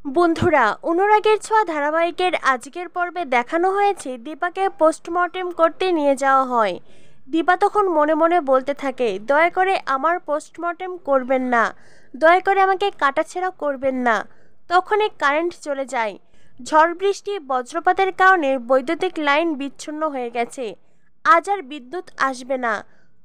বন্ধুরা, অনুরাগের ছোঁয়া ধারাবাহিকের আজকের পর্বে দেখানো হয়েছে দীপাকে পোস্টমর্টেম করতে নিয়ে যাওয়া হয়। দীপা তখন মনে মনে বলতে থাকে, দয়া করে আমার পোস্টমর্টেম করবেন না, দয়া করে আমাকে কাটাছেঁড়া করবেন না। তখনই কারেন্ট চলে যায়। ঝড় বৃষ্টি বজ্রপাতের কারণে বৈদ্যুতিক লাইন বিচ্ছিন্ন হয়ে গেছে। আজ আর বিদ্যুৎ আসবে না।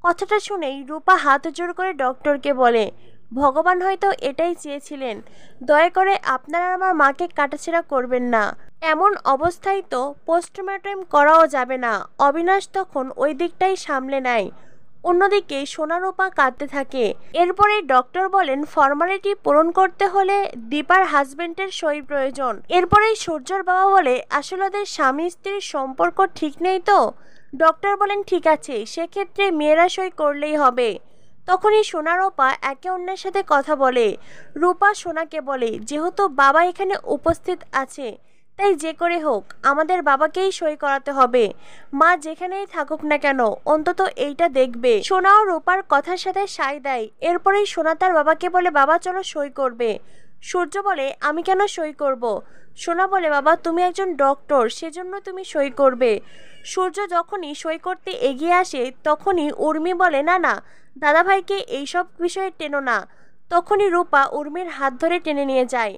কথাটা শুনেই রূপা হাত জোড় করে ডক্টরকে বলে, ভগবান হয়তো এটাই চেয়েছিলেন, দয়া করে আপনারা আমার মাকে কাটাছেঁড়া করবেন না। এমন অবস্থায় তো পোস্টমর্টেম করাও যাবে না। অবিনাশ তখন ওই দিকটাই সামলে নেয়। অন্যদিকে সোনারূপা কাঁদতে থাকে। এরপরে ডক্টর বলেন, ফর্মালিটি পূরণ করতে হলে দীপার হাজবেন্ডের সই প্রয়োজন। এরপরেই সূর্যর বাবা বলে, আসলে ওদের স্বামী স্ত্রীর সম্পর্ক ঠিক নেই তো। ডক্টর বলেন, ঠিক আছে, সেক্ষেত্রে মেয়েরা সই করলেই হবে। তখনই সোনারূপা একে অন্যের সাথে কথা বলে। রূপা সোনাকে বলে, যেহেতু বাবা এখানে উপস্থিত আছে, তাই যে করে হোক আমাদের বাবাকেই সই করাতে হবে। মা যেখানেই থাকুক না কেন, অন্তত এইটা দেখবে। সোনাও রূপার কথার সাথে সায় দেয়। এরপরেই সোনা তার বাবাকে বলে, বাবা চলো সই করবে। সূর্য বলে, আমি কেন সই করব? সোনা বলে, বাবা তুমি একজন ডক্টর, সেজন্য তুমি সই করবে। সূর্য যখনই সই করতে এগিয়ে আসে তখনই উর্মি বলে, না না, দাদাভাইকে এইসব বিষয়ে টেনো না। তখনই রূপা উর্মির হাত ধরে টেনে নিয়ে যায়।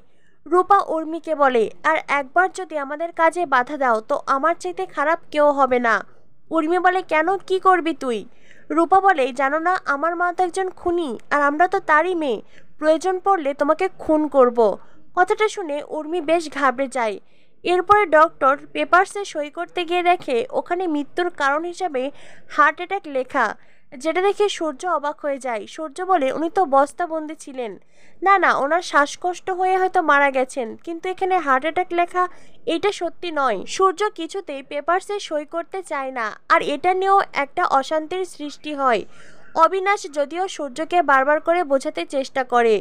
রূপা উর্মিকে বলে, আর একবার যদি আমাদের কাজে বাধা দাও তো আমার চাইতে খারাপ কেউ হবে না। উর্মি বলে, কেন, কি করবি তুই? রূপা বলে, জানো না আমার মা তো একজন খুনি, আর আমরা তো তারই মেয়ে, প্রয়োজন পড়লে তোমাকে খুন করব। কথাটা শুনে উর্মি বেশ ঘাবড়ে যায়। এরপরে ডক্টর পেপারসে সই করতে গিয়ে দেখে ওখানে মৃত্যুর কারণ হিসাবে হার্ট অ্যাটাক লেখা, যেটা দেখে সূর্য অবাক হয়ে যায়। সূর্য বলে, উনি তো বস্তাবন্দি ছিলেন, না না, ওনার শ্বাসকষ্ট হয়ে হয়তো মারা গেছেন, কিন্তু এখানে হার্ট অ্যাটাক লেখা, এটা সত্যি নয়। সূর্য কিছুতেই পেপারসে সই করতে চায় না, আর এটা নিয়েও একটা অশান্তির সৃষ্টি হয়। অবিনাশ যদিও সূর্যকে বারবার করে বোঝাতে চেষ্টা করে।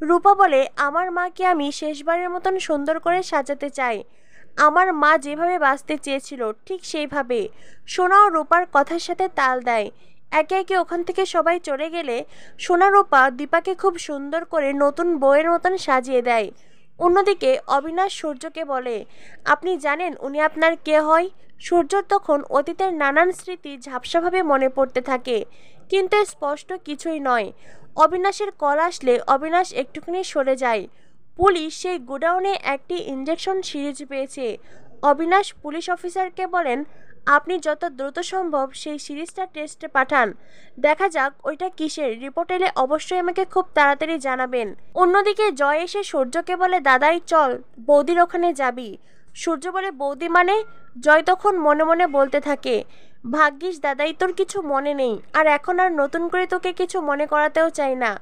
রূপা বলে, আমার মাকে আমি শেষবারের মতন সুন্দর করে সাজাতে চাই, আমার মা যেভাবে বাঁচতে চেয়েছিল ঠিক সেইভাবে। সোনা ও রূপার কথার সাথে তাল দেয়। একে একে ওখান থেকে সবাই চলে গেলে সোনা রূপা দীপাকে খুব সুন্দর করে নতুন বউয়ের মতন সাজিয়ে দেয়। অন্যদিকে অবিনাশ সূর্যকে বলে, আপনি জানেন উনি আপনার কে হয়? সূর্যর তখন অতীতের নানান স্মৃতি ঝাপসাভাবে মনে পড়তে থাকে, কিন্তু স্পষ্ট কিছুই নয়। অবিনাশের কল আসলে অবিনাশ একটুখানি সরে যায়। পুলিশ সেই গোডাউনে একটি ইঞ্জেকশন সিরিজ পেয়েছে। অবিনাশ পুলিশ অফিসারকে বলেন, আপনি যত দ্রুত সম্ভব সেই সিরিজটা টেস্টে পাঠান, দেখা যাক ওইটা কিসের, রিপোর্ট এলে অবশ্যই আমাকে খুব তাড়াতাড়ি জানাবেন। অন্যদিকে জয় এসে সূর্যকে বলে, দাদাই চল, বৌদির ওখানে যাবি। সূর্য বলে, বৌদি মানে? জয় তখন মনে মনে বলতে থাকে, ভাগ্যিস দাদাই তোর কিছু মনে নেই, আর এখন আর নতুন করে তোকে কিছু মনে করাতেও চাই না।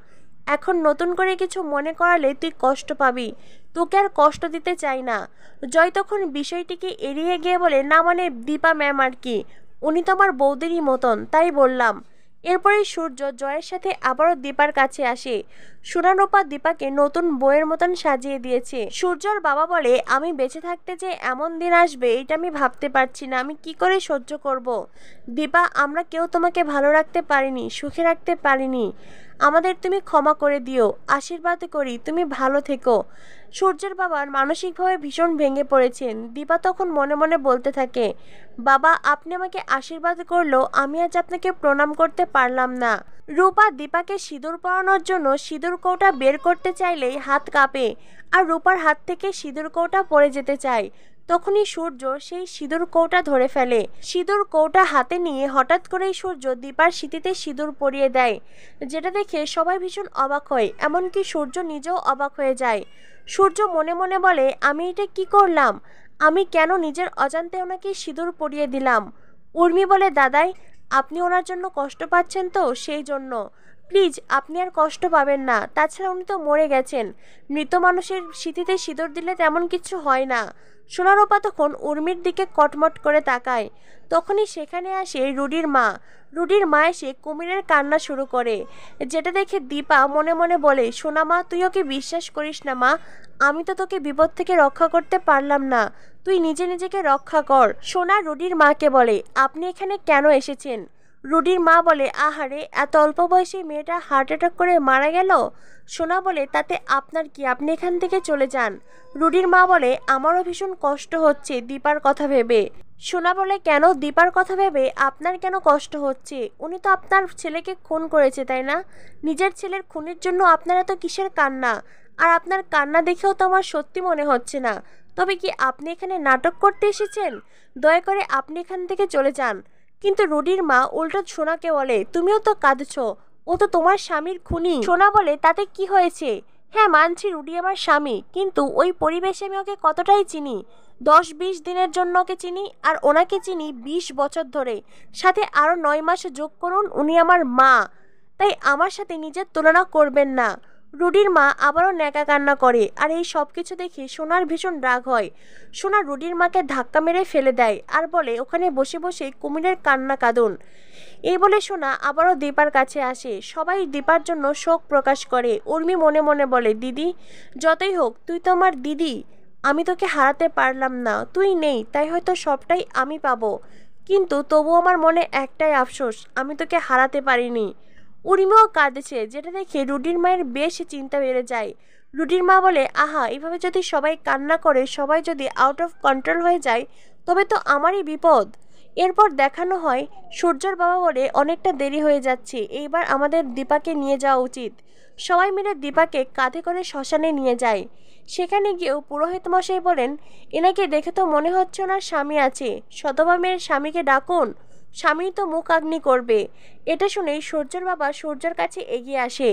এখন নতুন করে কিছু মনে করালে তুই কষ্ট পাবি, তোকে আর কষ্ট দিতে চাই না। জয় তখন বিষয়টিকে এড়িয়ে গিয়ে বলে, না মানে দীপা ম্যাম আর কি, উনি তো আমার বৌদিরই মতন, তাই বললাম। এরপরেই সূর্য জয়ের সাথে আবারও দীপার কাছে আসে। সোনারূপা দীপাকে নতুন বইয়ের মতন সাজিয়ে দিয়েছে। সূর্যর বাবা বলে, আমি বেঁচে থাকতে যে এমন দিন আসবে এটা আমি ভাবতে পারছি না, আমি কি করে সহ্য করব। দীপা, আমরা কেউ তোমাকে ভালো রাখতে পারিনি, সুখে রাখতে পারিনি, আমাদের তুমি ক্ষমা করে দিও, আশীর্বাদ করি তুমি ভালো থেকো। সূর্যের বাবার মানসিকভাবে ভীষণ ভেঙে পড়েছেন। দীপা তখন মনে মনে বলতে থাকে, বাবা আপনি আমাকে আশীর্বাদ করলেও আমি আজ আপনাকে প্রণাম করতে পারলাম না। রূপা দীপাকে সিঁদুর পরানোর জন্য সিঁদুর কৌটা বের করতে চাইলেই হাত কাঁপে, আর রূপার হাত থেকে সিঁদুর কৌটা পড়ে যেতে চায়। তখনই সূর্য সেই সিঁদুর কৌটা ধরে ফেলে। সিঁদুর কৌটা হাতে নিয়ে হঠাৎ করেই সূর্য দীপার সিঁথিতে সিঁদুর পরিয়ে দেয়, যেটা দেখে সবাই ভীষণ অবাক হয়, এমনকি সূর্য নিজেও অবাক হয়ে যায়। সূর্য মনে মনে বলে, আমি এটা কি করলাম, আমি কেন নিজের অজান্তে ওনাকে সিঁদুর পরিয়ে দিলাম। উর্মি বলে, দাদাই আপনি ওনার জন্য কষ্ট পাচ্ছেন তো, সেই জন্য প্লিজ আপনি আর কষ্ট পাবেন না, তাছাড়া উনি তো মরে গেছেন, মৃত মানুষের সিঁথিতে সিঁদুর দিলে তেমন কিছু হয় না। সোনারূপা তখন উর্মির দিকে কটমট করে তাকায়। তখনই সেখানে আসে রুডির মা। রুডির মা এসে কুমিরের কান্না শুরু করে, যেটা দেখে দীপা মনে মনে বলে, সোনা মা তুই ওকে বিশ্বাস করিস না মা, আমি তো তোকে বিপদ থেকে রক্ষা করতে পারলাম না, তুই নিজে নিজেকে রক্ষা কর। সোনা রুডির মাকে বলে, আপনি এখানে কেন এসেছেন? রুডির মা বলে, আহারে এত অল্প বয়সে মেয়েটা হার্ট অ্যাটাক করে মারা গেল। সোনা বলে, তাতে আপনার কি, আপনি এখান থেকে চলে যান। রুডির মা বলে, আমারও ভীষণ কষ্ট হচ্ছে দীপার কথা ভেবে। সোনা বলে, কেন, দীপার কথা ভেবে আপনার কেন কষ্ট হচ্ছে? উনি তো আপনার ছেলেকে খুন করেছে, তাই না? নিজের ছেলের খুনের জন্য আপনার এত কিসের কান্না? আর আপনার কান্না দেখেও তো আমার সত্যি মনে হচ্ছে না। তবে কি আপনি এখানে নাটক করতে এসেছেন? দয়া করে আপনি এখান থেকে চলে যান। কিন্তু রুডির মা উল্টো সোনাকে বলে, তুমিও তো কাঁদছো, ও তো তোমার স্বামীর খুনি। সোনা বলে, তাতে কি হয়েছে? হ্যাঁ মানছি রুডি আমার স্বামী, কিন্তু ওই পরিবেশে আমি ওকে কতটাই চিনি। 10-20 দিনের জন্য ওকে চিনি, আর ওনাকে চিনি 20 বছর ধরে। সাথে আরও 9 মাস যোগ করুন, উনি আমার মা। তাই আমার সাথে নিজের তুলনা করবেন না। রুডির মা আবারও ন্যাকা কান্না করে, আর এই সব কিছু দেখে সোনার ভীষণ রাগ হয়। সোনা রুডির মাকে ধাক্কা মেরে ফেলে দেয় আর বলে, ওখানে বসে বসে কুমিরের কান্না কাঁদুন। এই বলে সোনা আবারও দীপার কাছে আসে। সবাই দীপার জন্য শোক প্রকাশ করে। উর্মি মনে মনে বলে, দিদি, যতই হোক তুই তো আমার দিদি। আমি তোকে হারাতে পারলাম না, তুই নেই তাই হয়তো সবটাই আমি পাবো। কিন্তু তবু আমার মনে একটাই আফসোস, আমি তোকে হারাতে পারিনি। উর্মিও কাঁদেছে, যেটা দেখে রুডির মায়ের বেশ চিন্তা বেড়ে যায়। রুডির মা বলে, আহা, এভাবে যদি সবাই কান্না করে, সবাই যদি আউট অফ কন্ট্রোল হয়ে যায়, তবে তো আমারই বিপদ। এরপর দেখানো হয় সূর্যর বাবা বলে, অনেকটা দেরি হয়ে যাচ্ছে, এইবার আমাদের দীপাকে নিয়ে যাওয়া উচিত। সবাই মিলে দীপাকে কাঁধে করে শ্মশানে নিয়ে যায়। সেখানে গিয়েও পুরোহিত মশাই বলেন, এনাকে দেখে তো মনে হচ্ছে ওনার স্বামী আছে, সতবা মেয়ের স্বামীকে ডাকুন, স্বামী তো মুখ আগ্নি করবে। এটা শুনেই সূর্যর বাবা সূর্যর কাছে এগিয়ে আসে।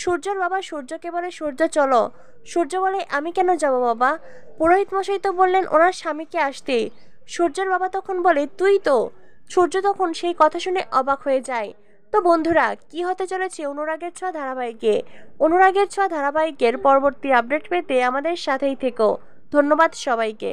সূর্যর বাবা সূর্যকে বলে, সূর্য চলো। সূর্য বলে, আমি কেন যাব বাবা? পুরোহিত মশাই তো বললেন ওনার স্বামীকে আসতে। সূর্যের বাবা তখন বলে, তুই তো। সূর্য তখন সেই কথা শুনে অবাক হয়ে যায়। তো বন্ধুরা, কি হতে চলেছে অনুরাগের ছোঁয়া ধারাবাহিকে? অনুরাগের ছোঁয়া ধারাবাহিকের পরবর্তী আপডেট পেতে আমাদের সাথেই থেকো। ধন্যবাদ সবাইকে।